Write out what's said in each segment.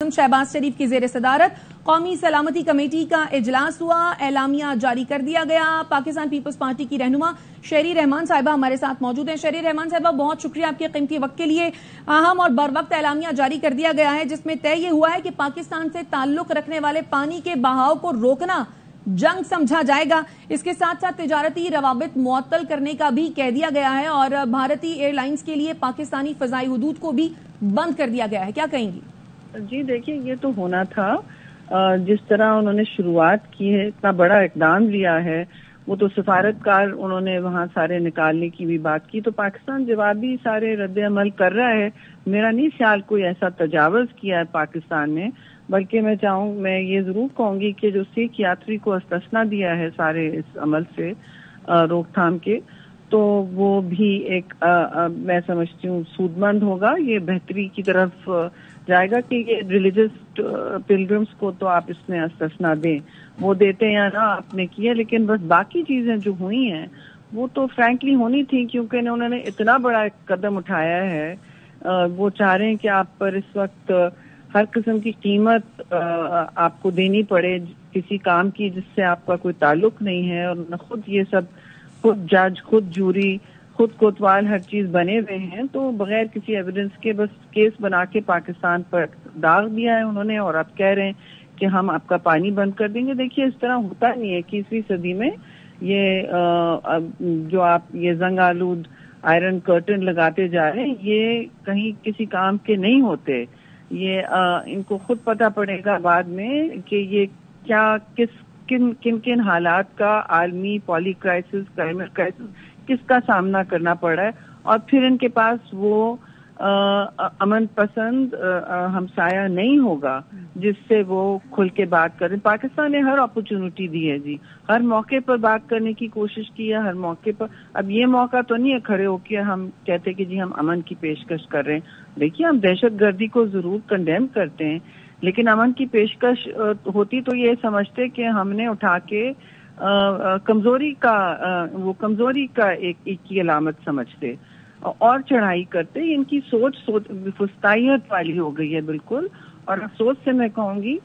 शहबाज शरीफ की जेर सदारत कौमी सलामती कमेटी का इजलास हुआ, एलामिया जारी कर दिया गया। पाकिस्तान पीपल्स पार्टी की रहनुमा शहरी रहमान साहिबा हमारे साथ मौजूद हैं। शहरी रहमान साहिबा, बहुत शुक्रिया आपके कीमती वक्त के लिए। अहम और बरवक्त एलामिया जारी कर दिया गया है जिसमें तय ये हुआ है कि पाकिस्तान से ताल्लुक रखने वाले पानी के बहाव को रोकना जंग समझा जाएगा। इसके साथ साथ तिजारती रवाबित मुअत्तल करने का भी कह दिया गया है और भारतीय एयरलाइंस के लिए पाकिस्तानी फजाई हुदूद को भी बंद कर दिया गया है। क्या कहेंगी? जी देखिए, ये तो होना था। जिस तरह उन्होंने शुरुआत की है, इतना बड़ा इकदाम लिया है, वो तो सफारतकार उन्होंने वहाँ सारे निकालने की भी बात की, तो पाकिस्तान जवाबी सारे रद्द अमल कर रहा है। मेरा नहीं ख्याल कोई ऐसा तजावुज किया है पाकिस्तान ने, बल्कि मैं ये जरूर कहूंगी कि जो सिख यात्री को इस्तिस्ना दिया है सारे इस अमल से रोकथाम के, तो वो भी एक मैं समझती हूँ सूदमंद होगा। ये बेहतरी की तरफ जाएगा कि ये रिलीजियस पिलग्रिम्स को तो आप इसमें इस्तिस्ना दें, वो देते हैं या ना आपने किया, लेकिन बस बाकी चीजें जो हुई हैं वो तो फ्रैंकली होनी थी, क्योंकि उन्होंने इतना बड़ा कदम उठाया है। वो चाह रहे हैं कि आप पर इस वक्त हर किस्म की कीमत आपको देनी पड़े किसी काम की जिससे आपका कोई ताल्लुक नहीं है, और खुद ये सब खुद जज, खुद जूरी, खुद कोतवाल हर चीज बने हुए हैं। तो बगैर किसी एविडेंस के बस केस बना के पाकिस्तान पर दाग दिया है उन्होंने, और अब कह रहे हैं कि हम आपका पानी बंद कर देंगे। देखिए, इस तरह होता नहीं है। 21वीं सदी में ये जो आप ये जंग आलूद आयरन कर्टन लगाते जा रहे हैं, ये कहीं किसी काम के नहीं होते। ये इनको खुद पता पड़ेगा बाद में कि ये क्या किन किन हालात का आलमी पॉली क्राइसिस, क्लाइमेट क्राइसिस किसका सामना करना पड़ा है, और फिर इनके पास वो अमन पसंद हमसाया नहीं होगा जिससे वो खुल के बात करें। पाकिस्तान ने हर अपॉर्चुनिटी दी है जी, हर मौके पर बात करने की कोशिश की है, हर मौके पर। अब ये मौका तो नहीं है खड़े होकर हम कहते कि जी हम अमन की पेशकश कर रहे हैं। देखिए, हम दहशतगर्दी को जरूर कंडेम करते हैं, लेकिन अमन की पेशकश होती तो ये समझते कि हमने उठा के कमजोरी का एक की अलामत समझते और चढ़ाई करते। इनकी सोच फुस्तायत वाली हो गई है बिल्कुल, और अफसोस से मैं कहूंगी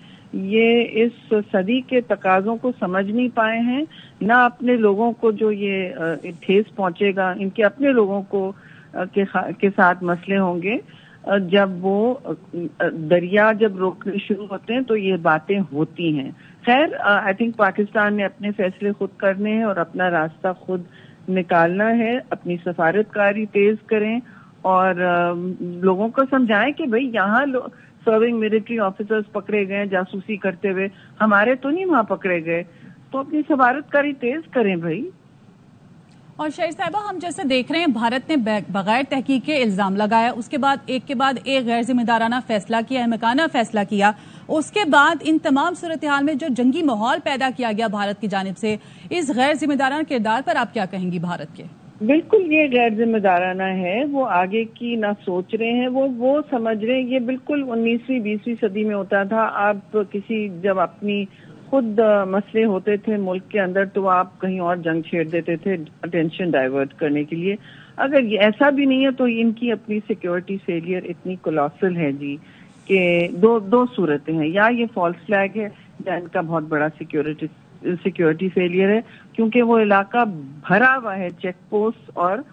ये इस सदी के तकाजों को समझ नहीं पाए हैं, ना अपने लोगों को जो ये ठेस पहुंचेगा, इनके अपने लोगों को के साथ मसले होंगे जब वो दरिया जब रोकने शुरू होते हैं तो ये बातें होती हैं। खैर, आई थिंक पाकिस्तान ने अपने फैसले खुद करने हैं और अपना रास्ता खुद निकालना है। अपनी सफारतकारी तेज करें और लोगों को समझाएं कि भाई यहाँ सर्विंग मिलिट्री ऑफिसर्स पकड़े गए जासूसी करते हुए, हमारे तो नहीं वहां पकड़े गए, तो अपनी सफारतकारी तेज करें भाई। और शहर साहिबा, हम जैसे देख रहे हैं भारत ने बगैर तहकीक के इल्जाम लगाया, उसके बाद एक गैर जिम्मेदाराना फैसला किया, अहमकाना फैसला किया, उसके बाद इन तमाम सूरत हाल में जो जंगी माहौल पैदा किया गया भारत की जानिब से, इस गैर जिम्मेदाराना किरदार पर आप क्या कहेंगी भारत के? बिल्कुल, ये गैर जिम्मेदाराना है। वो आगे की ना सोच रहे हैं, वो समझ रहे हैं। ये बिल्कुल 19वीं 20वीं सदी में होता था। आप जब अपनी खुद मसले होते थे मुल्क के अंदर तो आप कहीं और जंग छेड़ देते थे अटेंशन डाइवर्ट करने के लिए। अगर ये ऐसा भी नहीं है तो इनकी अपनी सिक्योरिटी फेलियर इतनी कोलॉसल है जी कि दो सूरतें हैं, या ये फॉल्स फ्लैग है या इनका बहुत बड़ा सिक्योरिटी फेलियर है, क्योंकि वो इलाका भरा हुआ है चेक पोस्ट और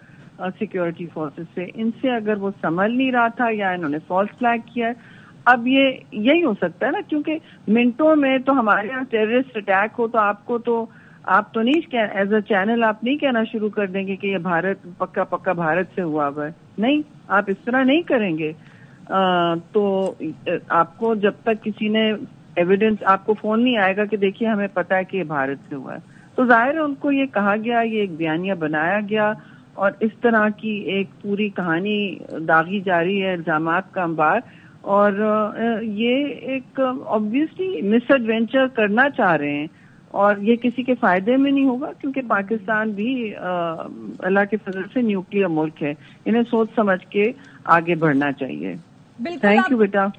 सिक्योरिटी फोर्सेस से। इनसे अगर वो संभल नहीं रहा था या इन्होंने फॉल्स फ्लैग किया है। अब ये यही हो सकता है ना, क्योंकि मिनटों में तो हमारे यहाँ टेररिस्ट अटैक हो तो आप तो नहीं एज अ चैनल आप नहीं कहना शुरू कर देंगे कि ये भारत पक्का भारत से हुआ है। नहीं, आप इस तरह नहीं करेंगे। तो आपको जब तक किसी ने एविडेंस, आपको फोन नहीं आएगा कि देखिए हमें पता है कि ये भारत से हुआ है, तो जाहिर है उनको ये कहा गया, ये एक बयानिया बनाया गया और इस तरह की एक पूरी कहानी दागी जा रही है, इल्जामात का अंबार। और ये एक ऑब्वियसली मिस एडवेंचर करना चाह रहे हैं और ये किसी के फायदे में नहीं होगा, क्योंकि पाकिस्तान भी अल्लाह के फजल से न्यूक्लियर मुल्क है। इन्हें सोच समझ के आगे बढ़ना चाहिए। थैंक यू बेटा।